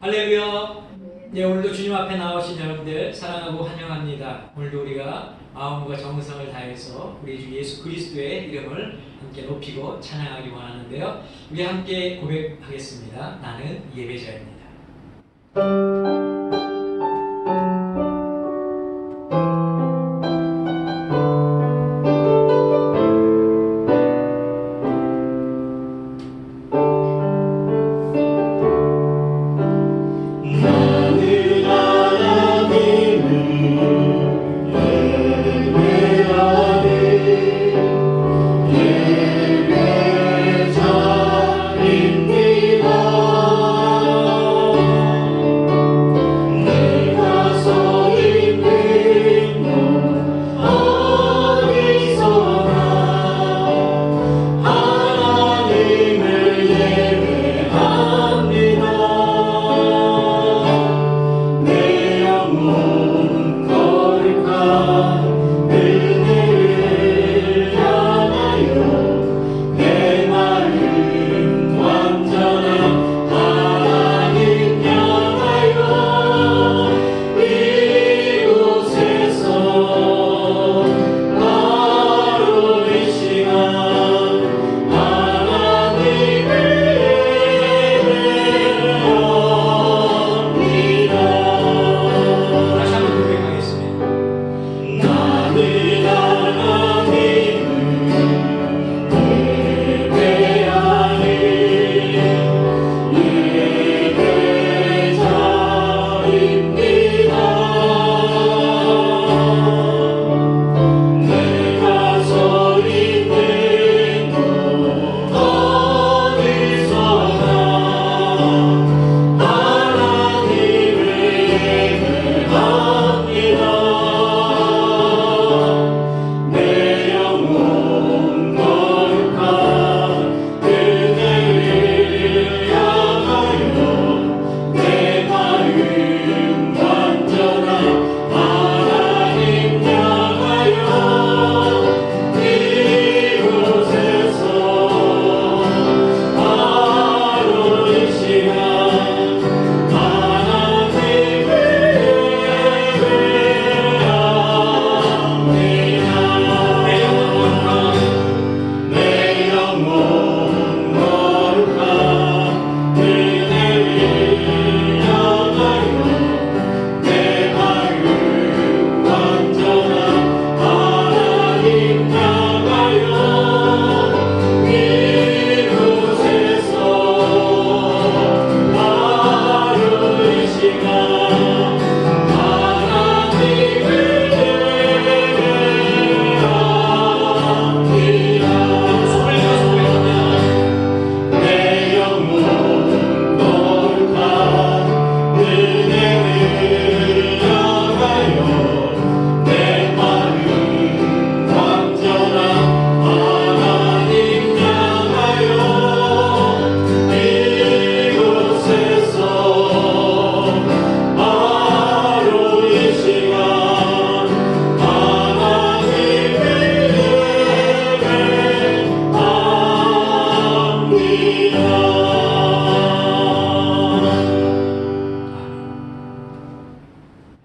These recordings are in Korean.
할렐루야. 네, 오늘도 주님 앞에 나오신 여러분들 사랑하고 환영합니다. 오늘도 우리가 마음과 정성을 다해서 우리 주 예수 그리스도의 이름을 함께 높이고 찬양하기 원하는데요. 우리 함께 고백하겠습니다. 나는 예배자입니다.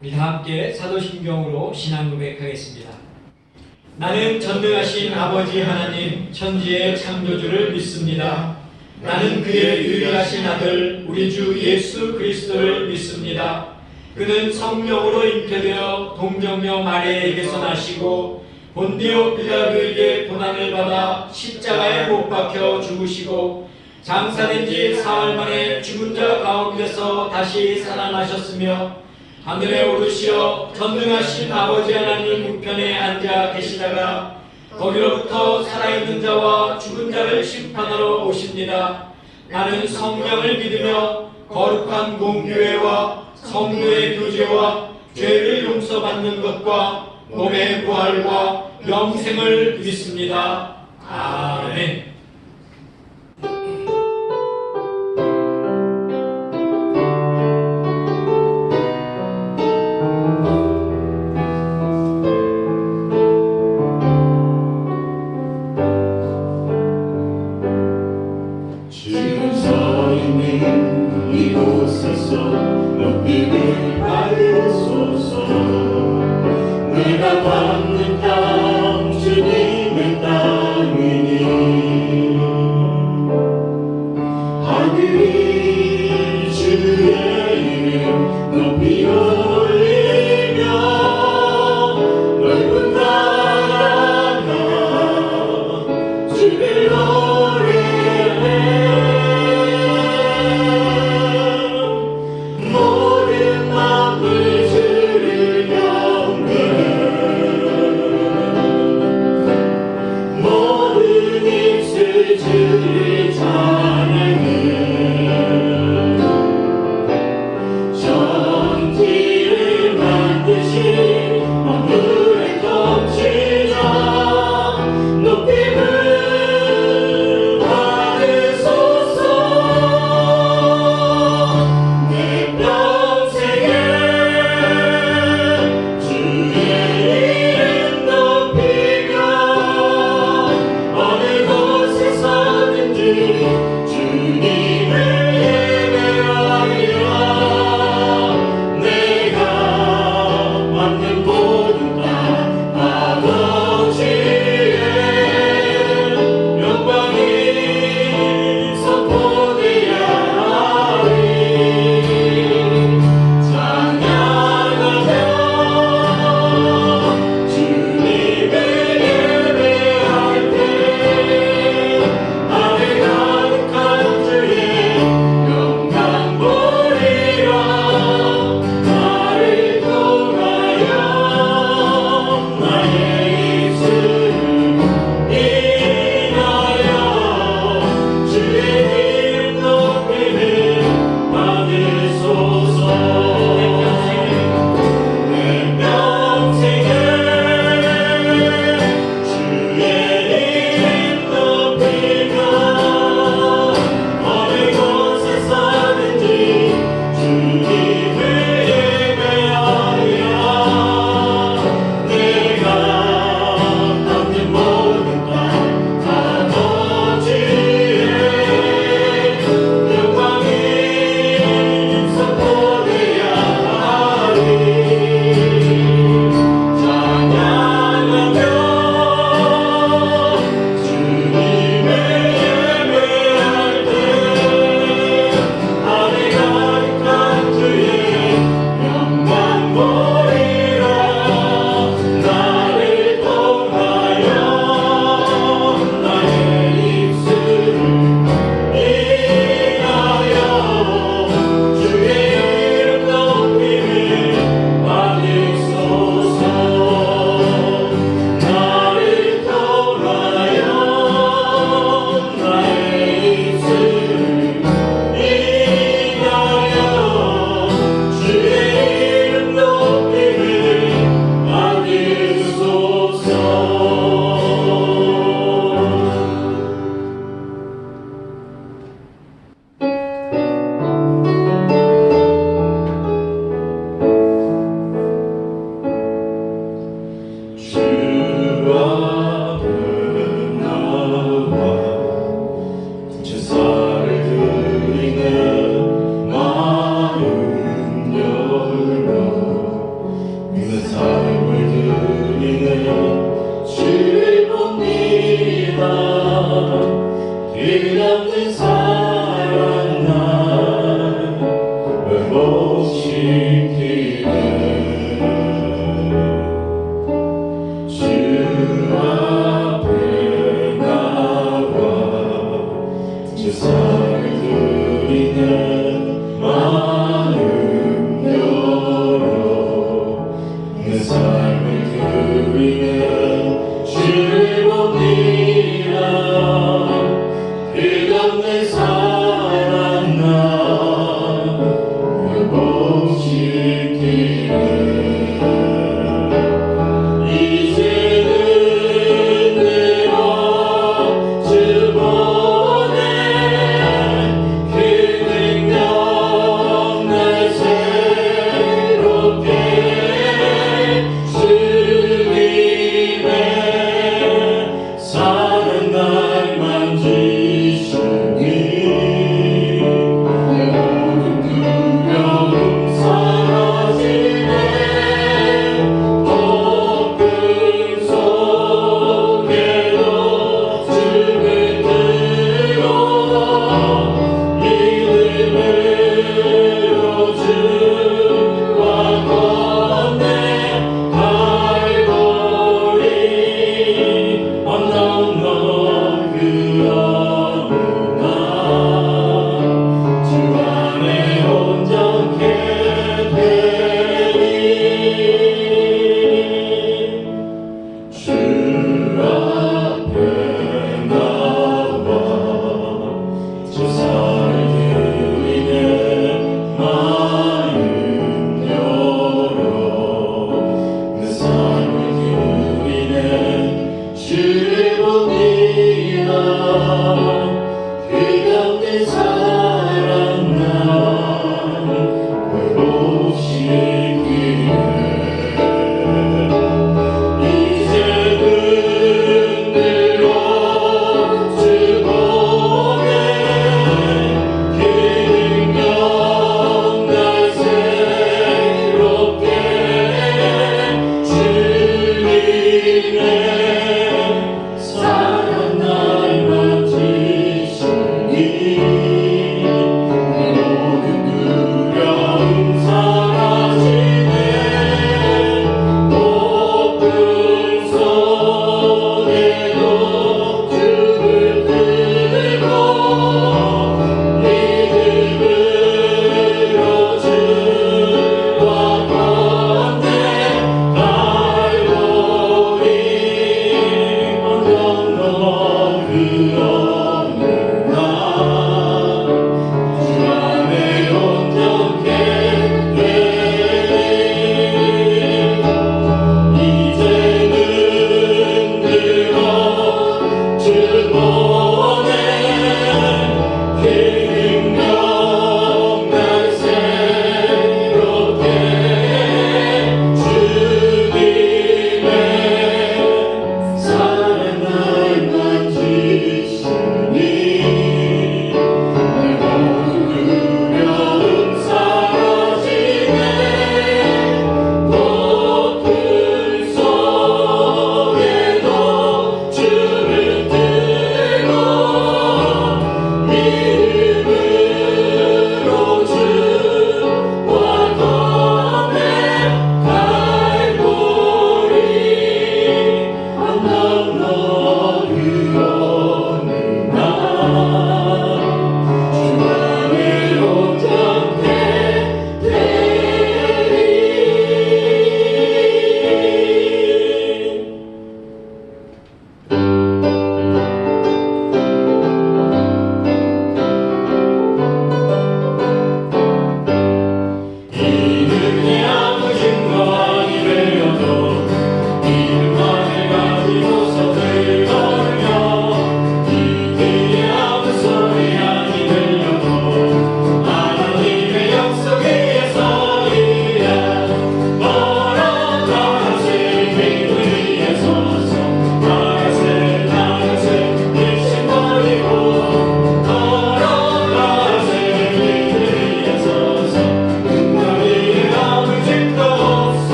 우리 다 함께 사도신경으로 신앙 고백하겠습니다. 나는 전능하신 아버지 하나님 천지의 창조주를 믿습니다. 나는 그의 유일하신 아들 우리 주 예수 그리스도를 믿습니다. 그는 성령으로 잉태되어 동정녀 마리아에게서 나시고 본디오 빌라도에게 고난을 받아 십자가에 못 박혀 죽으시고 장사된 지 사흘 만에 죽은 자 가운데서 다시 살아나셨으며 하늘에 오르시어 전능하신 아버지 하나님 우편에 앉아 계시다가 거기로부터 살아있는 자와 죽은 자를 심판하러 오십니다. 나는 성령을 믿으며 거룩한 공교회와 성도의 교제와 죄를 용서받는 것과 몸의 부활과 영생을 믿습니다. 아멘. 지금 서 있는 이곳에서 높이를 받으소서. 내가 밟는 땅 주님의 땅이니 하늘이 주의 이름 높이 올리며 넓은 나라가 주를 노래해. 모든 만물 주를 경배해.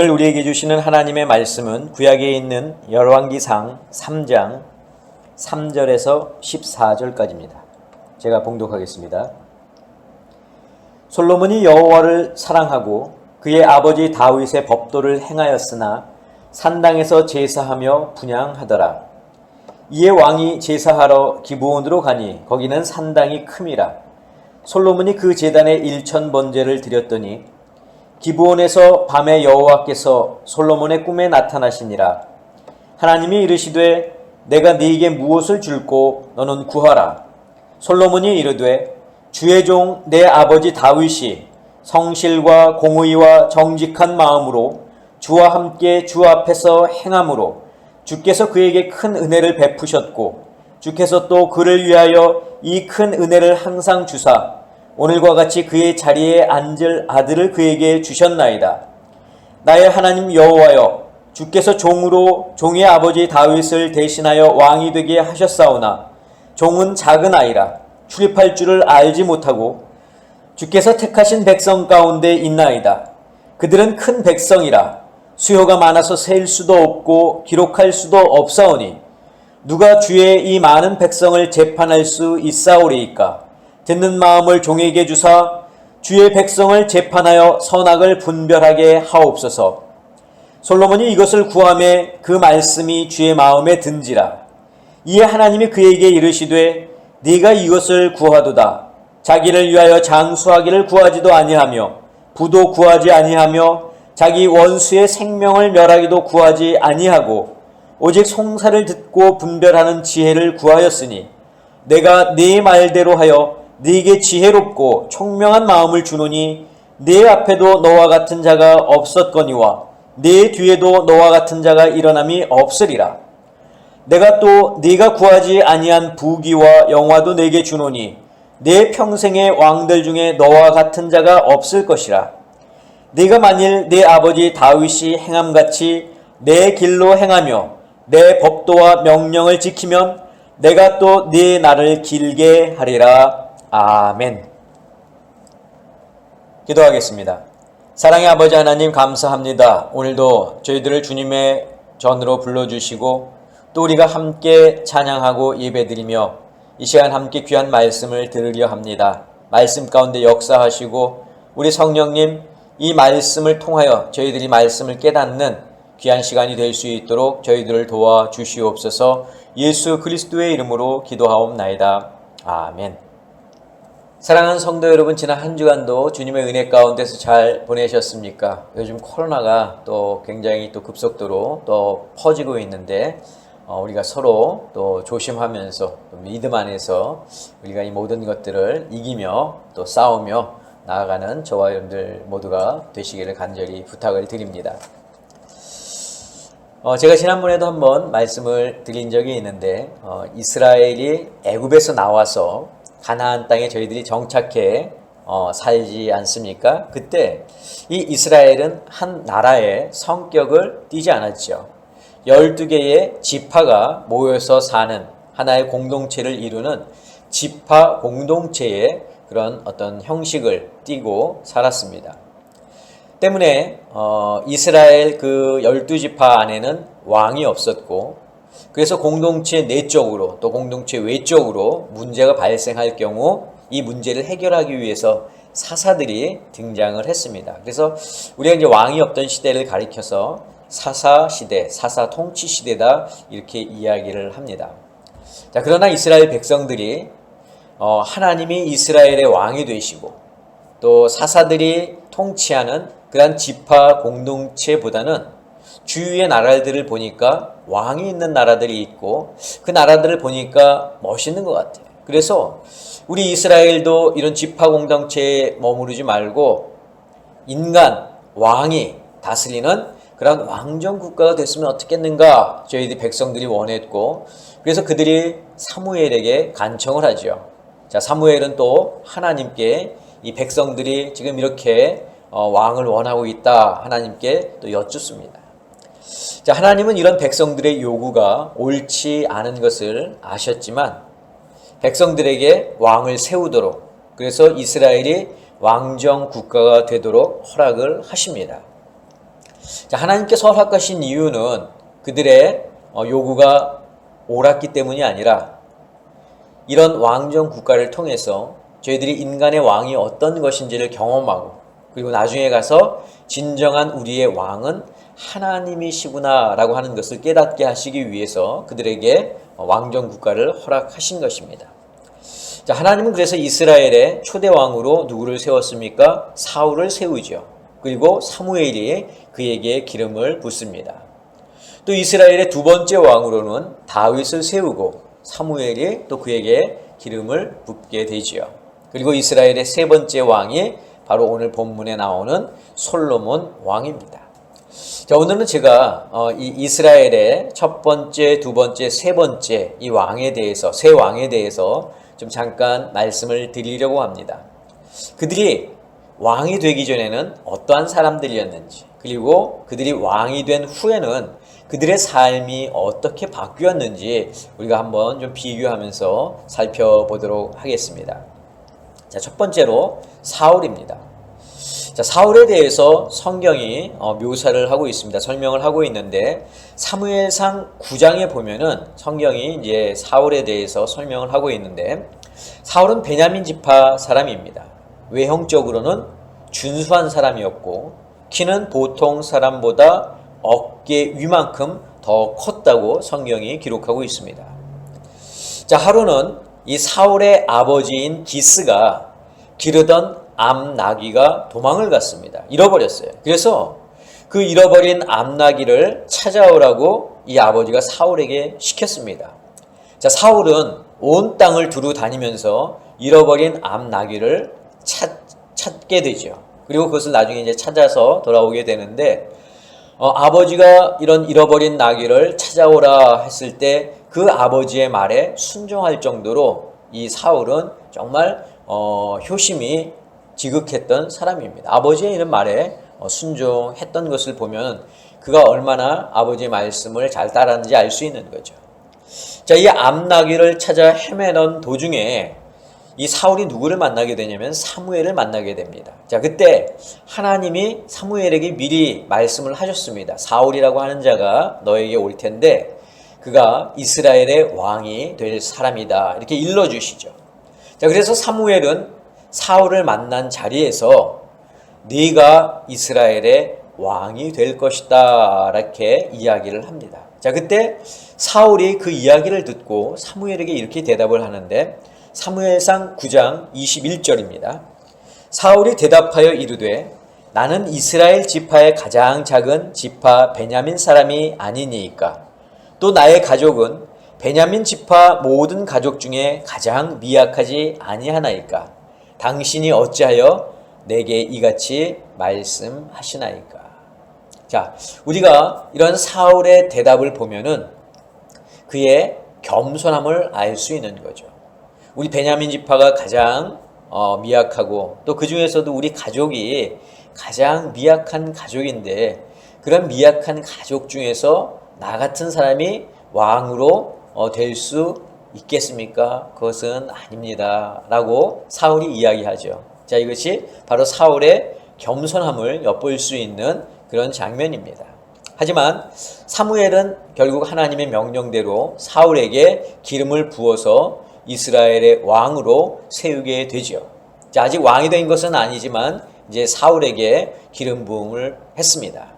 오늘 우리에게 주시는 하나님의 말씀은 구약에 있는 열왕기상 3장 3절에서 14절까지입니다. 제가 봉독하겠습니다. 솔로몬이 여호와를 사랑하고 그의 아버지 다윗의 법도를 행하였으나 산당에서 제사하며 분향하더라. 이에 왕이 제사하러 기브온으로 가니 거기는 산당이 큼이라. 솔로몬이 그 제단에 1000번제를 드렸더니 기브온에서 밤에 여호와께서 솔로몬의 꿈에 나타나시니라. 하나님이 이르시되 내가 네게 무엇을 줄꼬 너는 구하라. 솔로몬이 이르되 주의 종 내 아버지 다윗이 성실과 공의와 정직한 마음으로 주와 함께 주 앞에서 행함으로 주께서 그에게 큰 은혜를 베푸셨고 주께서 또 그를 위하여 이 큰 은혜를 항상 주사 오늘과 같이 그의 자리에 앉을 아들을 그에게 주셨나이다. 나의 하나님 여호와여, 주께서 종으로 종의 아버지 다윗을 대신하여 왕이 되게 하셨사오나 종은 작은 아이라 출입할 줄을 알지 못하고 주께서 택하신 백성 가운데 있나이다. 그들은 큰 백성이라 수요가 많아서 셀 수도 없고 기록할 수도 없사오니 누가 주의 이 많은 백성을 재판할 수 있사오리이까. 듣는 마음을 종에게 주사 주의 백성을 재판하여 선악을 분별하게 하옵소서. 솔로몬이 이것을 구하매 그 말씀이 주의 마음에 든지라. 이에 하나님이 그에게 이르시되 네가 이것을 구하도다. 자기를 위하여 장수하기를 구하지도 아니하며 부도 구하지 아니하며 자기 원수의 생명을 멸하기도 구하지 아니하고 오직 송사를 듣고 분별하는 지혜를 구하였으니 내가 네 말대로 하여 네게 지혜롭고 총명한 마음을 주노니 네 앞에도 너와 같은 자가 없었거니와 네 뒤에도 너와 같은 자가 일어남이 없으리라. 내가 또 네가 구하지 아니한 부귀와 영화도 네게 주노니 내 평생의 왕들 중에 너와 같은 자가 없을 것이라. 네가 만일 네 아버지 다윗이 행함같이 내 길로 행하며 내 법도와 명령을 지키면 내가 또 네 날을 길게 하리라. 아멘. 기도하겠습니다. 사랑의 아버지 하나님 감사합니다. 오늘도 저희들을 주님의 전으로 불러주시고 또 우리가 함께 찬양하고 예배드리며 이 시간 함께 귀한 말씀을 들으려 합니다. 말씀 가운데 역사하시고 우리 성령님 이 말씀을 통하여 저희들이 말씀을 깨닫는 귀한 시간이 될 수 있도록 저희들을 도와주시옵소서. 예수 그리스도의 이름으로 기도하옵나이다. 아멘. 사랑하는 성도 여러분, 지난 한 주간도 주님의 은혜 가운데서 잘 보내셨습니까? 요즘 코로나가 또 굉장히 또 급속도로 또 퍼지고 있는데 우리가 서로 또 조심하면서 또 믿음 안에서 우리가 이 모든 것들을 이기며 또 싸우며 나아가는 저와 여러분들 모두가 되시기를 간절히 부탁을 드립니다. 제가 지난번에도 한번 말씀을 드린 적이 있는데 이스라엘이 애굽에서 나와서 가나안 땅에 저희들이 정착해 살지 않습니까? 그때 이 이스라엘은 한 나라의 성격을 띠지 않았죠. 12개의 지파가 모여서 사는 하나의 공동체를 이루는 지파 공동체의 그런 어떤 형식을 띠고 살았습니다. 때문에 이스라엘 그 12지파 안에는 왕이 없었고 그래서 공동체 내적으로 또 공동체 외적으로 문제가 발생할 경우 이 문제를 해결하기 위해서 사사들이 등장을 했습니다. 그래서 우리가 이제 왕이 없던 시대를 가리켜서 사사 시대, 사사 통치 시대다 이렇게 이야기를 합니다. 자, 그러나 이스라엘 백성들이 하나님이 이스라엘의 왕이 되시고 또 사사들이 통치하는 그런 지파 공동체보다는 주위의 나라들을 보니까 왕이 있는 나라들이 있고 그 나라들을 보니까 멋있는 것 같아요. 그래서 우리 이스라엘도 이런 지파 공동체에 머무르지 말고 인간, 왕이 다스리는 그런 왕정 국가가 됐으면 어떻겠는가 저희들 백성들이 원했고 그래서 그들이 사무엘에게 간청을 하죠. 자, 사무엘은 또 하나님께 이 백성들이 지금 이렇게 왕을 원하고 있다 하나님께 또 여쭙습니다. 자, 하나님은 이런 백성들의 요구가 옳지 않은 것을 아셨지만 백성들에게 왕을 세우도록 그래서 이스라엘이 왕정 국가가 되도록 허락을 하십니다. 자, 하나님께서 허락하신 이유는 그들의 요구가 옳았기 때문이 아니라 이런 왕정 국가를 통해서 저희들이 인간의 왕이 어떤 것인지를 경험하고 그리고 나중에 가서 진정한 우리의 왕은 하나님이시구나 라고 하는 것을 깨닫게 하시기 위해서 그들에게 왕정 국가를 허락하신 것입니다. 자, 하나님은 그래서 이스라엘의 초대 왕으로 누구를 세웠습니까? 사울을 세우죠. 그리고 사무엘이 그에게 기름을 붓습니다. 또 이스라엘의 두 번째 왕으로는 다윗을 세우고 사무엘이 또 그에게 기름을 붓게 되지요. 그리고 이스라엘의 세 번째 왕이 바로 오늘 본문에 나오는 솔로몬 왕입니다. 자, 오늘은 제가 이 이스라엘의 첫 번째, 두 번째, 세 번째 이 왕에 대해서, 세 왕에 대해서 좀 잠깐 말씀을 드리려고 합니다. 그들이 왕이 되기 전에는 어떠한 사람들이었는지, 그리고 그들이 왕이 된 후에는 그들의 삶이 어떻게 바뀌었는지 우리가 한번 좀 비교하면서 살펴보도록 하겠습니다. 자, 첫 번째로 사울입니다. 자, 사울에 대해서 성경이 묘사를 하고 있습니다. 설명을 하고 있는데 사무엘상 9장에 보면은 성경이 이제 사울에 대해서 설명을 하고 있는데 사울은 베냐민 지파 사람입니다. 외형적으로는 준수한 사람이었고 키는 보통 사람보다 어깨 위만큼 더 컸다고 성경이 기록하고 있습니다. 자, 하루는 이 사울의 아버지인 기스가 기르던 암나귀가 도망을 갔습니다. 잃어버렸어요. 그래서 그 잃어버린 암나귀를 찾아오라고 이 아버지가 사울에게 시켰습니다. 자, 사울은 온 땅을 두루 다니면서 잃어버린 암나귀를 찾게 되죠. 그리고 그것을 나중에 이제 찾아서 돌아오게 되는데 아버지가 이런 잃어버린 나귀를 찾아오라 했을 때 그 아버지의 말에 순종할 정도로 이 사울은 정말 효심이 지극했던 사람입니다. 아버지의 이런 말에 순종했던 것을 보면 그가 얼마나 아버지의 말씀을 잘 따랐는지 알 수 있는 거죠. 자, 이 암나귀를 찾아 헤매던 도중에 이 사울이 누구를 만나게 되냐면 사무엘을 만나게 됩니다. 자, 그때 하나님이 사무엘에게 미리 말씀을 하셨습니다. 사울이라고 하는 자가 너에게 올 텐데 그가 이스라엘의 왕이 될 사람이다. 이렇게 일러주시죠. 자, 그래서 사무엘은 사울을 만난 자리에서 네가 이스라엘의 왕이 될 것이다. 이렇게 이야기를 합니다. 자, 그때 사울이 그 이야기를 듣고 사무엘에게 이렇게 대답을 하는데 사무엘상 9장 21절입니다. 사울이 대답하여 이르되 나는 이스라엘 지파의 가장 작은 지파 베냐민 사람이 아니니이까 또 나의 가족은 베냐민 지파 모든 가족 중에 가장 미약하지 아니하나이까 당신이 어찌하여 내게 이같이 말씀하시나이까. 자, 우리가 이런 사울의 대답을 보면은 그의 겸손함을 알 수 있는 거죠. 우리 베냐민 지파가 가장 미약하고 또 그 중에서도 우리 가족이 가장 미약한 가족인데 그런 미약한 가족 중에서 나 같은 사람이 왕으로 될 수 있겠습니까? 그것은 아닙니다. 라고 사울이 이야기하죠. 자, 이것이 바로 사울의 겸손함을 엿볼 수 있는 그런 장면입니다. 하지만 사무엘은 결국 하나님의 명령대로 사울에게 기름을 부어서 이스라엘의 왕으로 세우게 되죠. 자, 아직 왕이 된 것은 아니지만 이제 사울에게 기름 부음을 했습니다.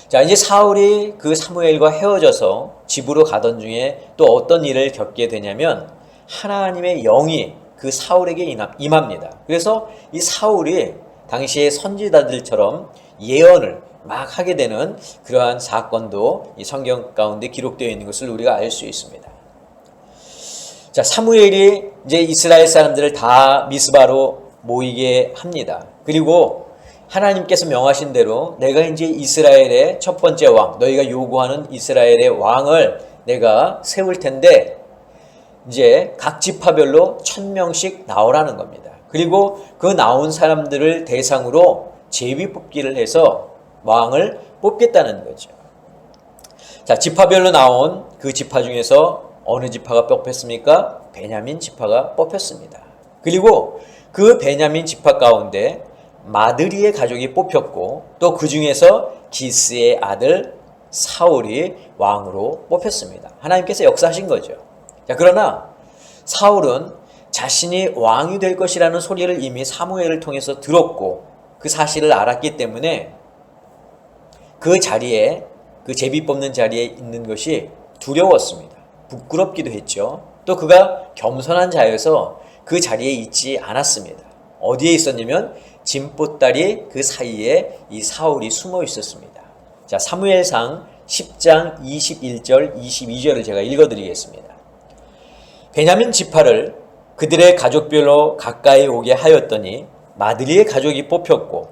자, 이제 사울이 그 사무엘과 헤어져서 집으로 가던 중에 또 어떤 일을 겪게 되냐면 하나님의 영이 그 사울에게 임합니다. 그래서 이 사울이 당시의 선지자들처럼 예언을 막 하게 되는 그러한 사건도 이 성경 가운데 기록되어 있는 것을 우리가 알 수 있습니다. 자, 사무엘이 이제 이스라엘 사람들을 다 미스바로 모이게 합니다. 그리고 하나님께서 명하신 대로 내가 이제 이스라엘의 첫 번째 왕, 너희가 요구하는 이스라엘의 왕을 내가 세울 텐데 이제 각 지파별로 1000명씩 나오라는 겁니다. 그리고 그 나온 사람들을 대상으로 제비 뽑기를 해서 왕을 뽑겠다는 거죠. 자, 지파별로 나온 그 지파 중에서 어느 지파가 뽑혔습니까? 베냐민 지파가 뽑혔습니다. 그리고 그 베냐민 지파 가운데 마드리의 가족이 뽑혔고 또 그 중에서 기스의 아들 사울이 왕으로 뽑혔습니다. 하나님께서 역사하신 거죠. 자, 그러나 사울은 자신이 왕이 될 것이라는 소리를 이미 사무엘을 통해서 들었고 그 사실을 알았기 때문에 그 자리에, 그 제비 뽑는 자리에 있는 것이 두려웠습니다. 부끄럽기도 했죠. 또 그가 겸손한 자여서 그 자리에 있지 않았습니다. 어디에 있었냐면 진보다리 그 사이에 이 사울이 숨어 있었습니다. 자, 사무엘상 10장 21절 22절을 제가 읽어드리겠습니다. 베냐민 지파를 그들의 가족별로 가까이 오게 하였더니 마드리의 가족이 뽑혔고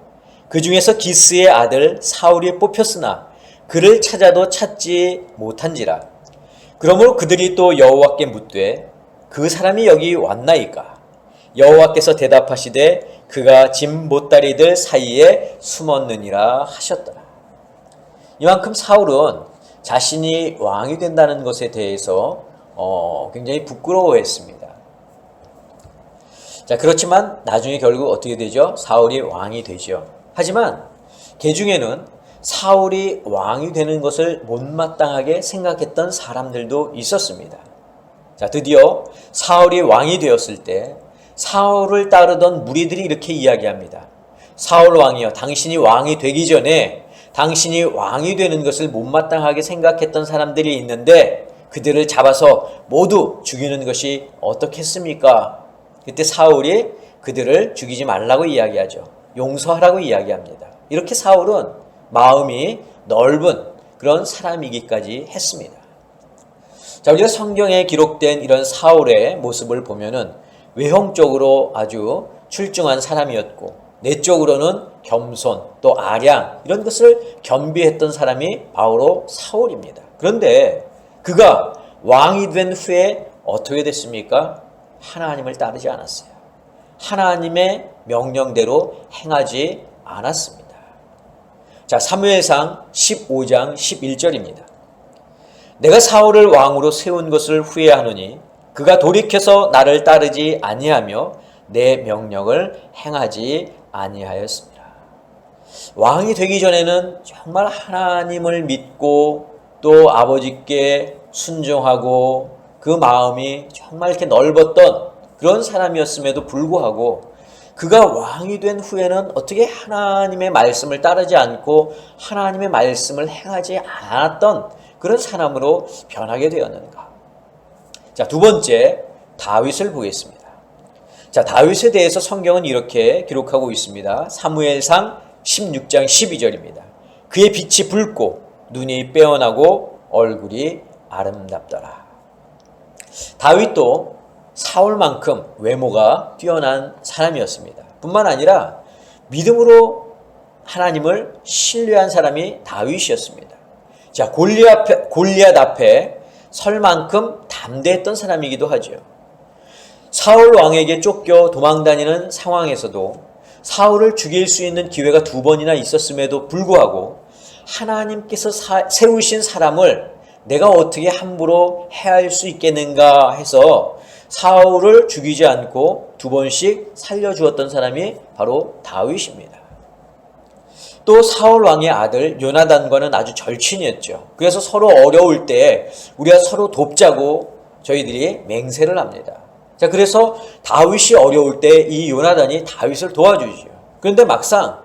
그 중에서 기스의 아들 사울이 뽑혔으나 그를 찾아도 찾지 못한지라. 그러므로 그들이 또 여호와께 묻되 그 사람이 여기 왔나이까? 여호와께서 대답하시되 그가 짐 보따리들 사이에 숨었느니라 하셨더라. 이만큼 사울은 자신이 왕이 된다는 것에 대해서 굉장히 부끄러워했습니다. 자, 그렇지만 나중에 결국 어떻게 되죠? 사울이 왕이 되죠. 하지만 개중에는 사울이 왕이 되는 것을 못마땅하게 생각했던 사람들도 있었습니다. 자, 드디어 사울이 왕이 되었을 때 사울을 따르던 무리들이 이렇게 이야기합니다. 사울 왕이여, 당신이 왕이 되기 전에 당신이 왕이 되는 것을 못마땅하게 생각했던 사람들이 있는데 그들을 잡아서 모두 죽이는 것이 어떻겠습니까? 그때 사울이 그들을 죽이지 말라고 이야기하죠. 용서하라고 이야기합니다. 이렇게 사울은 마음이 넓은 그런 사람이기까지 했습니다. 자, 우리가 성경에 기록된 이런 사울의 모습을 보면은 외형적으로 아주 출중한 사람이었고 내적으로는 겸손 또 아량 이런 것을 겸비했던 사람이 바로 사울입니다. 그런데 그가 왕이 된 후에 어떻게 됐습니까? 하나님을 따르지 않았어요. 하나님의 명령대로 행하지 않았습니다. 자, 사무엘상 15장 11절입니다. 내가 사울을 왕으로 세운 것을 후회하노니 그가 돌이켜서 나를 따르지 아니하며 내 명령을 행하지 아니하였습니다. 왕이 되기 전에는 정말 하나님을 믿고 또 아버지께 순종하고 그 마음이 정말 이렇게 넓었던 그런 사람이었음에도 불구하고 그가 왕이 된 후에는 어떻게 하나님의 말씀을 따르지 않고 하나님의 말씀을 행하지 않았던 그런 사람으로 변하게 되었는가? 자, 두 번째 다윗을 보겠습니다. 자, 다윗에 대해서 성경은 이렇게 기록하고 있습니다. 사무엘상 16장 12절입니다. 그의 빛이 붉고 눈이 빼어나고 얼굴이 아름답더라. 다윗도 사울만큼 외모가 뛰어난 사람이었습니다. 뿐만 아니라 믿음으로 하나님을 신뢰한 사람이 다윗이었습니다. 자, 골리앗 앞에 설 만큼 담대했던 사람이기도 하죠. 사울 왕에게 쫓겨 도망다니는 상황에서도 사울을 죽일 수 있는 기회가 2번이나 있었음에도 불구하고 하나님께서 세우신 사람을 내가 어떻게 함부로 해할 수 있겠는가 해서 사울을 죽이지 않고 2번씩 살려주었던 사람이 바로 다윗입니다. 또 사울 왕의 아들 요나단과는 아주 절친이었죠. 그래서 서로 어려울 때 우리가 서로 돕자고 저희들이 맹세를 합니다. 자, 그래서 다윗이 어려울 때 이 요나단이 다윗을 도와주죠. 그런데 막상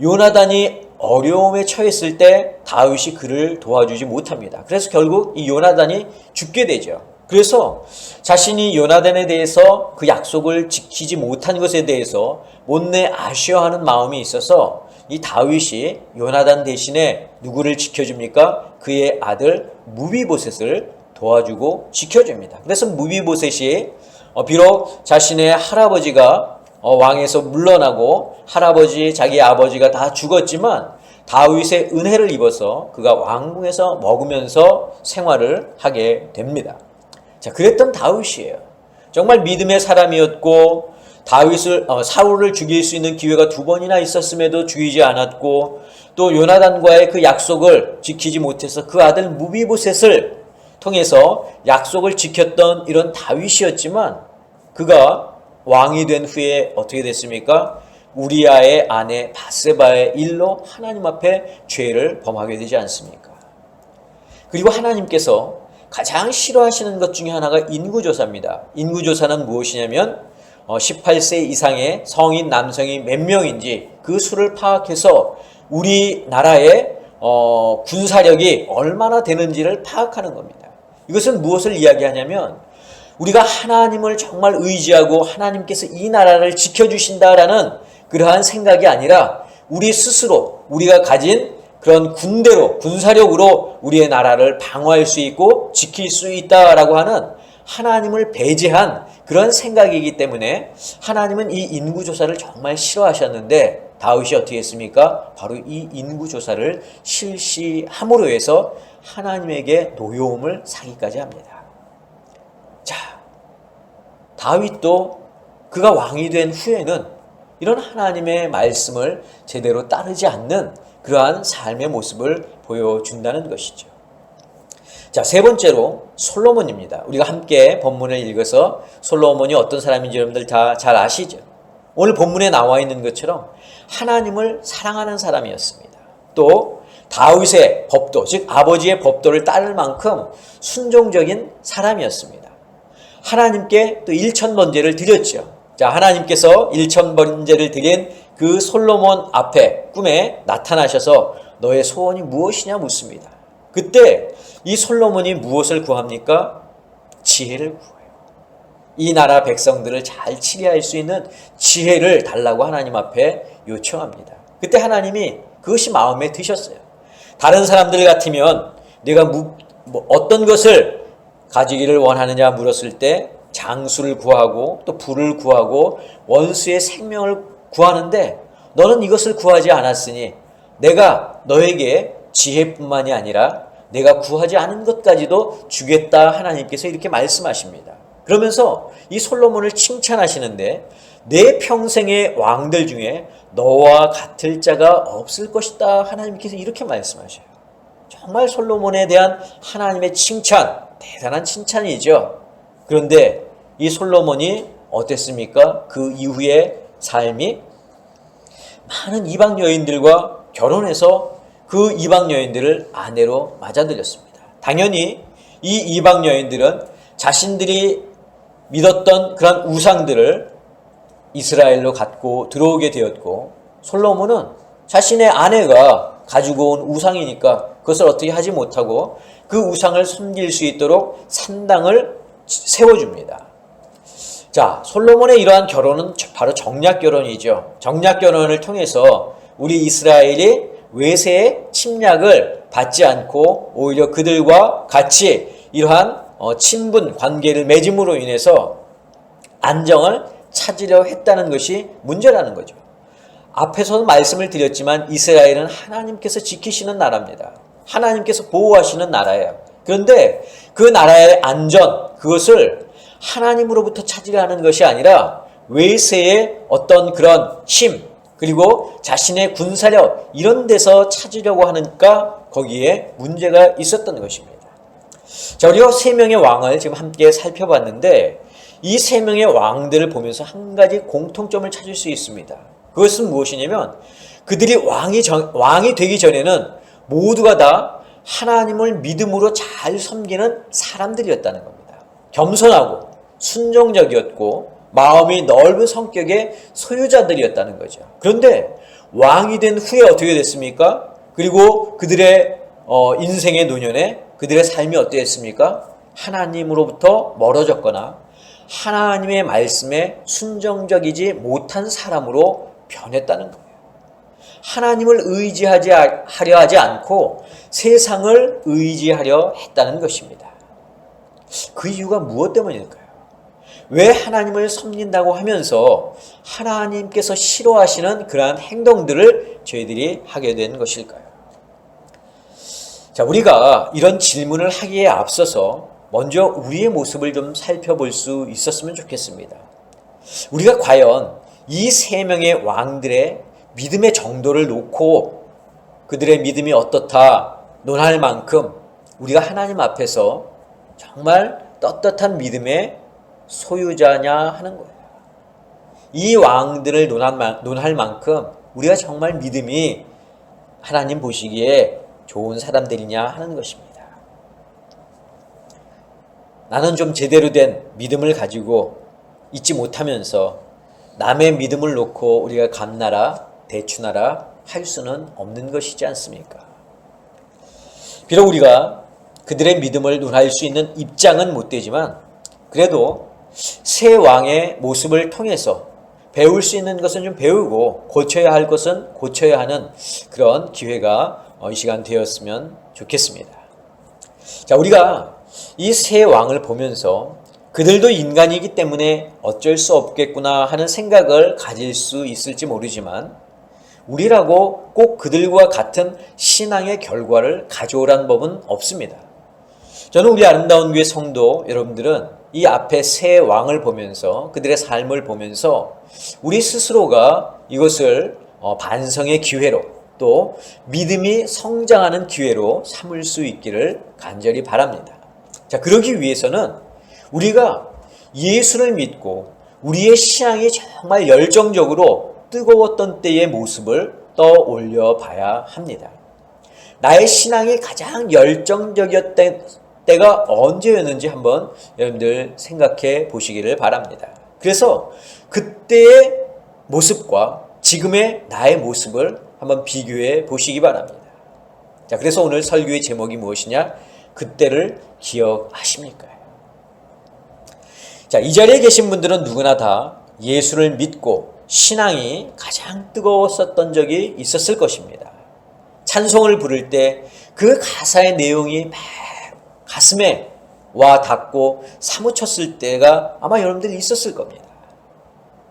요나단이 어려움에 처했을 때 다윗이 그를 도와주지 못합니다. 그래서 결국 이 요나단이 죽게 되죠. 그래서 자신이 요나단에 대해서 그 약속을 지키지 못한 것에 대해서 못내 아쉬워하는 마음이 있어서 이 다윗이 요나단 대신에 누구를 지켜줍니까? 그의 아들 무비보셋을 도와주고 지켜줍니다. 그래서 무비보셋이 비록 자신의 할아버지가 왕에서 물러나고 자기 아버지가 다 죽었지만 다윗의 은혜를 입어서 그가 왕궁에서 먹으면서 생활을 하게 됩니다. 자, 그랬던 다윗이에요. 정말 믿음의 사람이었고 사울을 죽일 수 있는 기회가 2번이나 있었음에도 죽이지 않았고 또 요나단과의 그 약속을 지키지 못해서 그 아들 무비보셋을 통해서 약속을 지켰던 이런 다윗이었지만 그가 왕이 된 후에 어떻게 됐습니까? 우리아의 아내 바세바의 일로 하나님 앞에 죄를 범하게 되지 않습니까? 그리고 하나님께서 가장 싫어하시는 것 중에 하나가 인구조사입니다. 인구조사는 무엇이냐면 18세 이상의 성인 남성이 몇 명인지 그 수를 파악해서 우리나라의 군사력이 얼마나 되는지를 파악하는 겁니다. 이것은 무엇을 이야기하냐면 우리가 하나님을 정말 의지하고 하나님께서 이 나라를 지켜주신다라는 그러한 생각이 아니라 우리 스스로 우리가 가진 그런 군대로 군사력으로 우리의 나라를 방어할 수 있고 지킬 수 있다라고 하는 하나님을 배제한 그런 생각이기 때문에 하나님은 이 인구조사를 정말 싫어하셨는데 다윗이 어떻게 했습니까? 바로 이 인구조사를 실시함으로 해서 하나님에게 노여움을 사기까지 합니다. 자, 다윗도 그가 왕이 된 후에는 이런 하나님의 말씀을 제대로 따르지 않는 그러한 삶의 모습을 보여준다는 것이죠. 자, 세 번째로 솔로몬입니다. 우리가 함께 본문을 읽어서 솔로몬이 어떤 사람인지 여러분들 다 잘 아시죠? 오늘 본문에 나와 있는 것처럼 하나님을 사랑하는 사람이었습니다. 또 다윗의 법도, 즉 아버지의 법도를 따를 만큼 순종적인 사람이었습니다. 하나님께 또 일천번제를 드렸죠. 자, 하나님께서 일천번제를 드린 그 솔로몬 앞에 꿈에 나타나셔서 너의 소원이 무엇이냐 묻습니다. 그때 이 솔로몬이 무엇을 구합니까? 지혜를 구해요. 이 나라 백성들을 잘 치리할 수 있는 지혜를 달라고 하나님 앞에 요청합니다. 그때 하나님이 그것이 마음에 드셨어요. 다른 사람들 같으면 내가 어떤 것을 가지기를 원하느냐 물었을 때 장수를 구하고 또 부를 구하고 원수의 생명을 구하는데 너는 이것을 구하지 않았으니 내가 너에게 지혜뿐만이 아니라 내가 구하지 않은 것까지도 주겠다 하나님께서 이렇게 말씀하십니다. 그러면서 이 솔로몬을 칭찬하시는데 내 평생의 왕들 중에 너와 같을 자가 없을 것이다 하나님께서 이렇게 말씀하셔요. 정말 솔로몬에 대한 하나님의 칭찬, 대단한 칭찬이죠. 그런데 이 솔로몬이 어땠습니까? 그 이후의 삶이 많은 이방 여인들과 결혼해서 그 이방 여인들을 아내로 맞아들였습니다. 당연히 이 이방 여인들은 자신들이 믿었던 그런 우상들을 이스라엘로 갖고 들어오게 되었고 솔로몬은 자신의 아내가 가지고 온 우상이니까 그것을 어떻게 하지 못하고 그 우상을 섬길 수 있도록 산당을 세워줍니다. 자, 솔로몬의 이러한 결혼은 바로 정략결혼이죠. 정략결혼을 통해서 우리 이스라엘이 외세의 침략을 받지 않고 오히려 그들과 같이 이러한 친분 관계를 맺음으로 인해서 안정을 찾으려 했다는 것이 문제라는 거죠. 앞에서도 말씀을 드렸지만 이스라엘은 하나님께서 지키시는 나라입니다. 하나님께서 보호하시는 나라예요. 그런데 그 나라의 안전, 그것을 하나님으로부터 찾으려 하는 것이 아니라 외세의 어떤 그런 힘, 그리고 자신의 군사력 이런 데서 찾으려고 하니까 거기에 문제가 있었던 것입니다. 자, 우리가 세 명의 왕을 지금 함께 살펴봤는데 이 세 명의 왕들을 보면서 한 가지 공통점을 찾을 수 있습니다. 그것은 무엇이냐면 그들이 왕이 되기 전에는 모두가 다 하나님을 믿음으로 잘 섬기는 사람들이었다는 겁니다. 겸손하고 순종적이었고 마음이 넓은 성격의 소유자들이었다는 거죠. 그런데 왕이 된 후에 어떻게 됐습니까? 그리고 그들의 인생의 노년에 그들의 삶이 어땠습니까? 하나님으로부터 멀어졌거나 하나님의 말씀에 순종적이지 못한 사람으로 변했다는 거예요. 하나님을 의지하려 하지 않고 세상을 의지하려 했다는 것입니다. 그 이유가 무엇 때문일까요? 왜 하나님을 섬긴다고 하면서 하나님께서 싫어하시는 그러한 행동들을 저희들이 하게 된 것일까요? 자, 우리가 이런 질문을 하기에 앞서서 먼저 우리의 모습을 좀 살펴볼 수 있었으면 좋겠습니다. 우리가 과연 이 세 명의 왕들의 믿음의 정도를 놓고 그들의 믿음이 어떻다 논할 만큼 우리가 하나님 앞에서 정말 떳떳한 믿음의 소유자냐 하는 거예요. 이 왕들을 논할 만큼 우리가 정말 믿음이 하나님 보시기에 좋은 사람들이냐 하는 것입니다. 나는 좀 제대로 된 믿음을 가지고 있지 못하면서 남의 믿음을 놓고 우리가 감나라 대추나라 할 수는 없는 것이지 않습니까? 비록 우리가 그들의 믿음을 논할 수 있는 입장은 못 되지만 그래도 새 왕의 모습을 통해서 배울 수 있는 것은 좀 배우고 고쳐야 할 것은 고쳐야 하는 그런 기회가 이 시간 되었으면 좋겠습니다. 자, 우리가 이 새 왕을 보면서 그들도 인간이기 때문에 어쩔 수 없겠구나 하는 생각을 가질 수 있을지 모르지만 우리라고 꼭 그들과 같은 신앙의 결과를 가져오라는 법은 없습니다. 저는 우리 아름다운 교회 성도 여러분들은 이 앞에 새 왕을 보면서 그들의 삶을 보면서 우리 스스로가 이것을 반성의 기회로 또 믿음이 성장하는 기회로 삼을 수 있기를 간절히 바랍니다. 자, 그러기 위해서는 우리가 예수를 믿고 우리의 신앙이 정말 열정적으로 뜨거웠던 때의 모습을 떠올려 봐야 합니다. 나의 신앙이 가장 열정적이었던 때가 언제였는지 한번 여러분들 생각해 보시기를 바랍니다. 그래서 그때의 모습과 지금의 나의 모습을 한번 비교해 보시기 바랍니다. 자, 그래서 오늘 설교의 제목이 무엇이냐? 그때를 기억하십니까? 자, 이 자리에 계신 분들은 누구나 다 예수를 믿고 신앙이 가장 뜨거웠었던 적이 있었을 것입니다. 찬송을 부를 때 그 가사의 내용이 막 가슴에 와 닿고 사무쳤을 때가 아마 여러분들이 있었을 겁니다.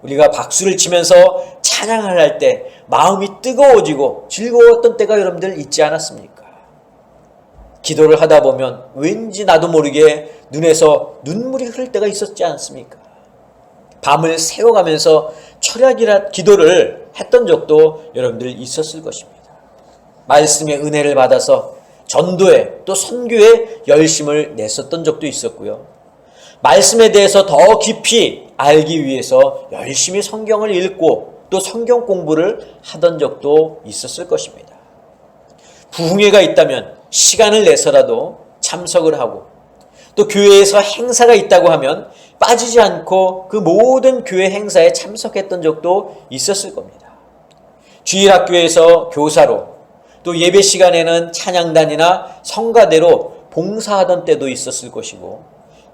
우리가 박수를 치면서 찬양을 할 때 마음이 뜨거워지고 즐거웠던 때가 여러분들 있지 않았습니까? 기도를 하다 보면 왠지 나도 모르게 눈에서 눈물이 흐를 때가 있었지 않습니까? 밤을 새워가면서 철야기라 기도를 했던 적도 여러분들 있었을 것입니다. 말씀의 은혜를 받아서 전도에 또 선교에 열심을 냈었던 적도 있었고요. 말씀에 대해서 더 깊이 알기 위해서 열심히 성경을 읽고 또 성경 공부를 하던 적도 있었을 것입니다. 부흥회가 있다면 시간을 내서라도 참석을 하고 또 교회에서 행사가 있다고 하면 빠지지 않고 그 모든 교회 행사에 참석했던 적도 있었을 겁니다. 주일학교에서 교사로 또 예배 시간에는 찬양단이나 성가대로 봉사하던 때도 있었을 것이고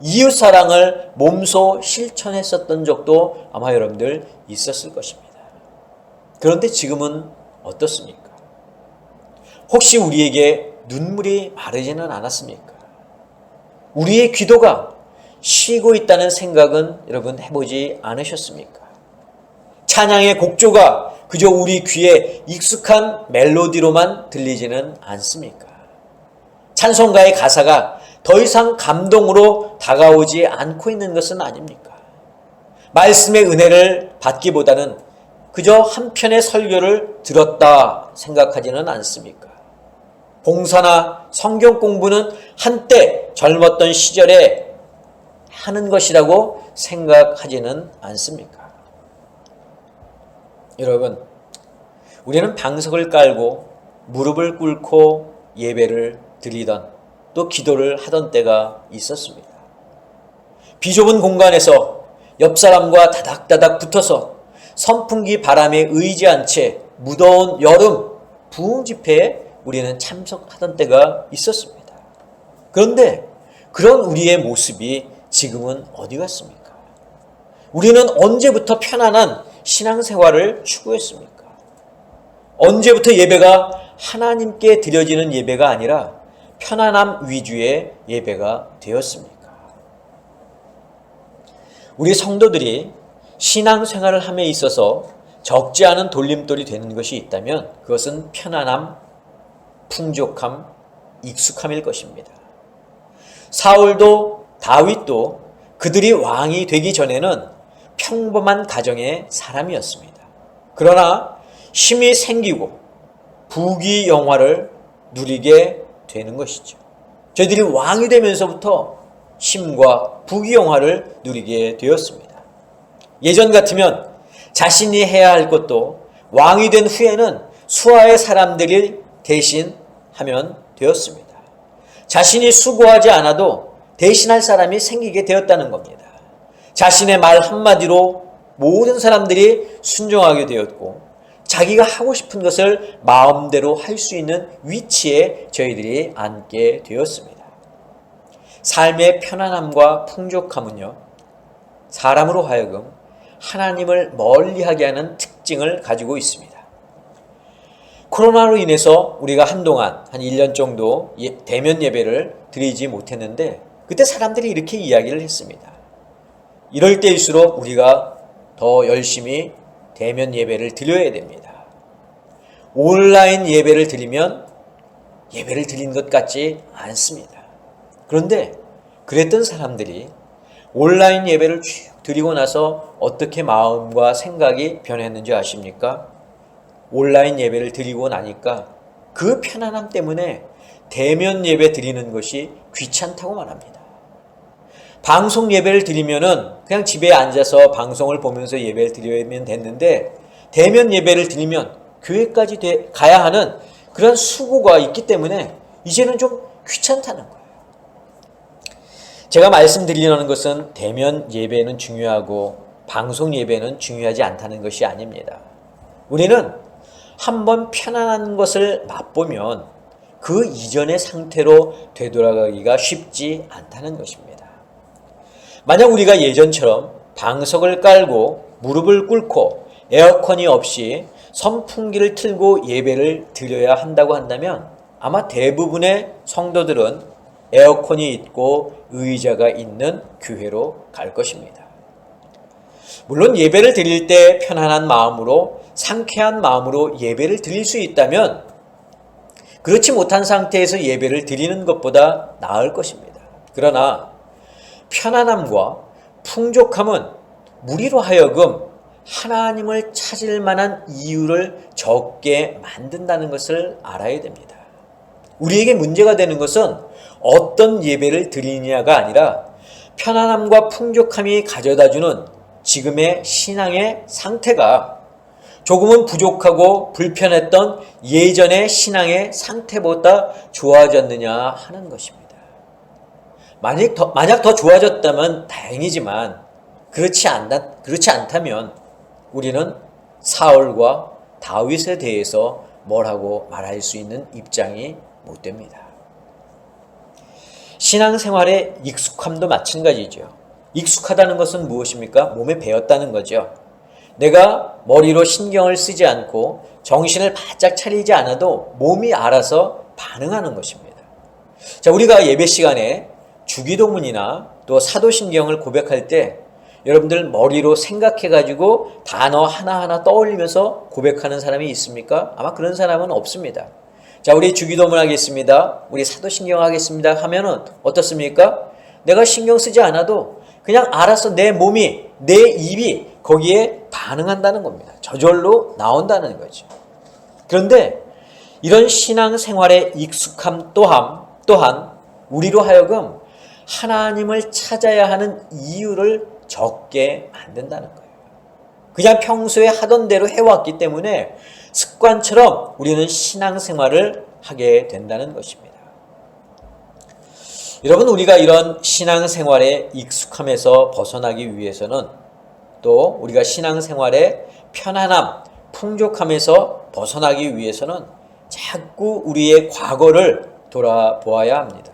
이웃사랑을 몸소 실천했었던 적도 아마 여러분들 있었을 것입니다. 그런데 지금은 어떻습니까? 혹시 우리에게 눈물이 마르지는 않았습니까? 우리의 기도가 쉬고 있다는 생각은 여러분 해보지 않으셨습니까? 찬양의 곡조가 그저 우리 귀에 익숙한 멜로디로만 들리지는 않습니까? 찬송가의 가사가 더 이상 감동으로 다가오지 않고 있는 것은 아닙니까? 말씀의 은혜를 받기보다는 그저 한 편의 설교를 들었다 생각하지는 않습니까? 봉사나 성경 공부는 한때 젊었던 시절에 하는 것이라고 생각하지는 않습니까? 여러분, 우리는 방석을 깔고 무릎을 꿇고 예배를 드리던 또 기도를 하던 때가 있었습니다. 비좁은 공간에서 옆 사람과 다닥다닥 붙어서 선풍기 바람에 의지한 채 무더운 여름 부흥 집회에 우리는 참석하던 때가 있었습니다. 그런데 그런 우리의 모습이 지금은 어디 갔습니까? 우리는 언제부터 편안한 신앙생활을 추구했습니까? 언제부터 예배가 하나님께 드려지는 예배가 아니라 편안함 위주의 예배가 되었습니까? 우리 성도들이 신앙생활을 함에 있어서 적지 않은 돌림돌이 되는 것이 있다면 그것은 편안함, 풍족함, 익숙함일 것입니다. 사울도 다윗도 그들이 왕이 되기 전에는 평범한 가정의 사람이었습니다. 그러나 힘이 생기고 부귀영화를 누리게 되는 것이죠. 저희들이 왕이 되면서부터 힘과 부귀영화를 누리게 되었습니다. 예전 같으면 자신이 해야 할 것도 왕이 된 후에는 수하의 사람들이 대신하면 되었습니다. 자신이 수고하지 않아도 대신할 사람이 생기게 되었다는 겁니다. 자신의 말 한마디로 모든 사람들이 순종하게 되었고 자기가 하고 싶은 것을 마음대로 할 수 있는 위치에 저희들이 앉게 되었습니다. 삶의 편안함과 풍족함은요, 사람으로 하여금 하나님을 멀리하게 하는 특징을 가지고 있습니다. 코로나로 인해서 우리가 한동안 한 1년 정도 대면 예배를 드리지 못했는데 그때 사람들이 이렇게 이야기를 했습니다. 이럴 때일수록 우리가 더 열심히 대면 예배를 드려야 됩니다. 온라인 예배를 드리면 예배를 드린 것 같지 않습니다. 그런데 그랬던 사람들이 온라인 예배를 쭉 드리고 나서 어떻게 마음과 생각이 변했는지 아십니까? 온라인 예배를 드리고 나니까 그 편안함 때문에 대면 예배 드리는 것이 귀찮다고 말합니다. 방송 예배를 드리면은 그냥 집에 앉아서 방송을 보면서 예배를 드리면 됐는데 대면 예배를 드리면 교회까지 가야 하는 그런 수고가 있기 때문에 이제는 좀 귀찮다는 거예요. 제가 말씀드리려는 것은 대면 예배는 중요하고 방송 예배는 중요하지 않다는 것이 아닙니다. 우리는 한번 편안한 것을 맛보면 그 이전의 상태로 되돌아가기가 쉽지 않다는 것입니다. 만약 우리가 예전처럼 방석을 깔고 무릎을 꿇고 에어컨이 없이 선풍기를 틀고 예배를 드려야 한다고 한다면 아마 대부분의 성도들은 에어컨이 있고 의자가 있는 교회로 갈 것입니다. 물론 예배를 드릴 때 편안한 마음으로 상쾌한 마음으로 예배를 드릴 수 있다면 그렇지 못한 상태에서 예배를 드리는 것보다 나을 것입니다. 그러나 편안함과 풍족함은 무리로 하여금 하나님을 찾을 만한 이유를 적게 만든다는 것을 알아야 됩니다. 우리에게 문제가 되는 것은 어떤 예배를 드리느냐가 아니라 편안함과 풍족함이 가져다주는 지금의 신앙의 상태가 조금은 부족하고 불편했던 예전의 신앙의 상태보다 좋아졌느냐 하는 것입니다. 만약 더 좋아졌다면 다행이지만 그렇지 않다면 우리는 사울과 다윗에 대해서 뭐라고 말할 수 있는 입장이 못 됩니다. 신앙생활의 익숙함도 마찬가지죠. 익숙하다는 것은 무엇입니까? 몸에 배었다는 거죠. 내가 머리로 신경을 쓰지 않고 정신을 바짝 차리지 않아도 몸이 알아서 반응하는 것입니다. 자, 우리가 예배 시간에 주기도문이나 또 사도신경을 고백할 때 여러분들 머리로 생각해가지고 단어 하나하나 떠올리면서 고백하는 사람이 있습니까? 아마 그런 사람은 없습니다. 자, 우리 주기도문 하겠습니다. 우리 사도신경 하겠습니다. 하면은 어떻습니까? 내가 신경 쓰지 않아도 그냥 알아서 내 몸이, 내 입이 거기에 반응한다는 겁니다. 저절로 나온다는 거죠. 그런데 이런 신앙생활의 익숙함 또한 우리로 하여금 하나님을 찾아야 하는 이유를 적게 만든다는 거예요. 그냥 평소에 하던 대로 해왔기 때문에 습관처럼 우리는 신앙생활을 하게 된다는 것입니다. 여러분, 우리가 이런 신앙생활의 익숙함에서 벗어나기 위해서는 또 우리가 신앙생활의 편안함, 풍족함에서 벗어나기 위해서는 자꾸 우리의 과거를 돌아보아야 합니다.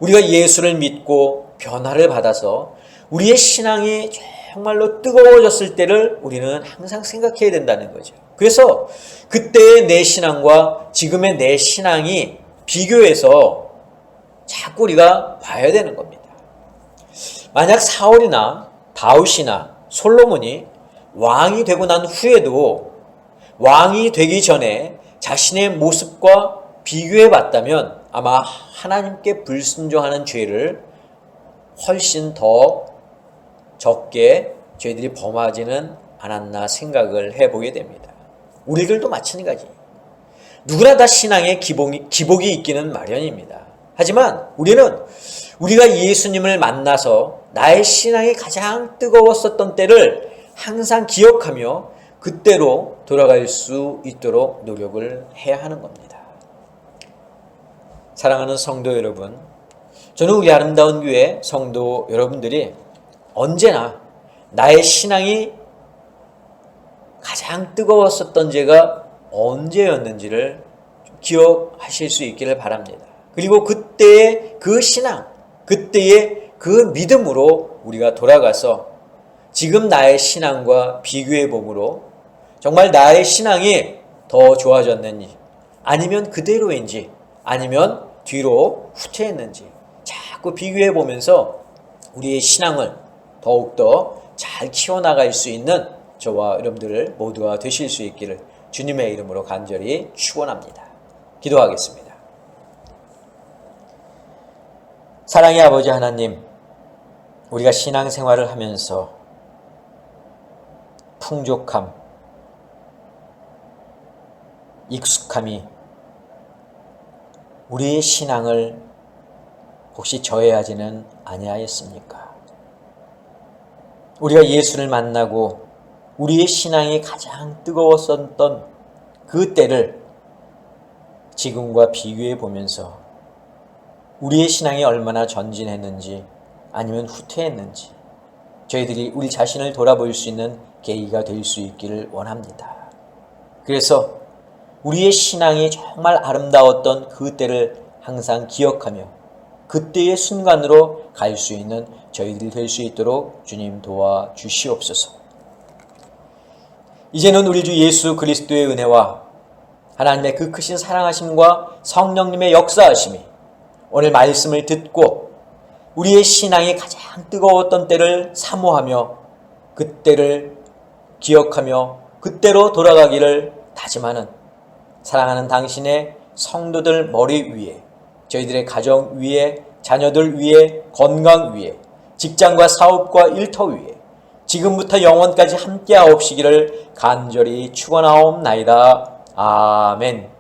우리가 예수를 믿고 변화를 받아서 우리의 신앙이 정말로 뜨거워졌을 때를 우리는 항상 생각해야 된다는 거죠. 그래서 그때의 내 신앙과 지금의 내 신앙이 비교해서 자꾸 우리가 봐야 되는 겁니다. 만약 사울이나 다윗이나 솔로몬이 왕이 되고 난 후에도 왕이 되기 전에 자신의 모습과 비교해 봤다면 아마 하나님께 불순종하는 죄를 훨씬 더 적게 저희들이 범하지는 않았나 생각을 해보게 됩니다. 우리들도 마찬가지. 누구나 다 신앙에 기복이 있기는 마련입니다. 하지만 우리는 우리가 예수님을 만나서 나의 신앙이 가장 뜨거웠었던 때를 항상 기억하며 그때로 돌아갈 수 있도록 노력을 해야 하는 겁니다. 사랑하는 성도 여러분, 저는 우리 아름다운 교회 성도 여러분들이 언제나 나의 신앙이 가장 뜨거웠었던 제가 언제였는지를 기억하실 수 있기를 바랍니다. 그리고 그때의 그 신앙, 그때의 그 믿음으로 우리가 돌아가서 지금 나의 신앙과 비교해 보므로 정말 나의 신앙이 더 좋아졌는지, 아니면 그대로인지, 아니면 뒤로 후퇴했는지 자꾸 비교해 보면서 우리의 신앙을 더욱더 잘 키워나갈 수 있는 저와 여러분들 모두가 되실 수 있기를 주님의 이름으로 간절히 축원합니다. 기도하겠습니다. 사랑의 아버지 하나님, 우리가 신앙생활을 하면서 풍족함, 익숙함이 우리의 신앙을 혹시 저해하지는 아니하였습니까? 우리가 예수를 만나고 우리의 신앙이 가장 뜨거웠었던 그 때를 지금과 비교해 보면서 우리의 신앙이 얼마나 전진했는지 아니면 후퇴했는지 저희들이 우리 자신을 돌아볼 수 있는 계기가 될 수 있기를 원합니다. 그래서 우리의 신앙이 정말 아름다웠던 그 때를 항상 기억하며 그때의 순간으로 갈 수 있는 저희들이 될 수 있도록 주님 도와주시옵소서. 이제는 우리 주 예수 그리스도의 은혜와 하나님의 그 크신 사랑하심과 성령님의 역사하심이 오늘 말씀을 듣고 우리의 신앙이 가장 뜨거웠던 때를 사모하며 그때를 기억하며 그때로 돌아가기를 다짐하는 사랑하는 당신의 성도들 머리 위에, 저희들의 가정 위에, 자녀들 위에, 건강 위에, 직장과 사업과 일터 위에 지금부터 영원까지 함께하옵시기를 간절히 축원하옵나이다. 아멘.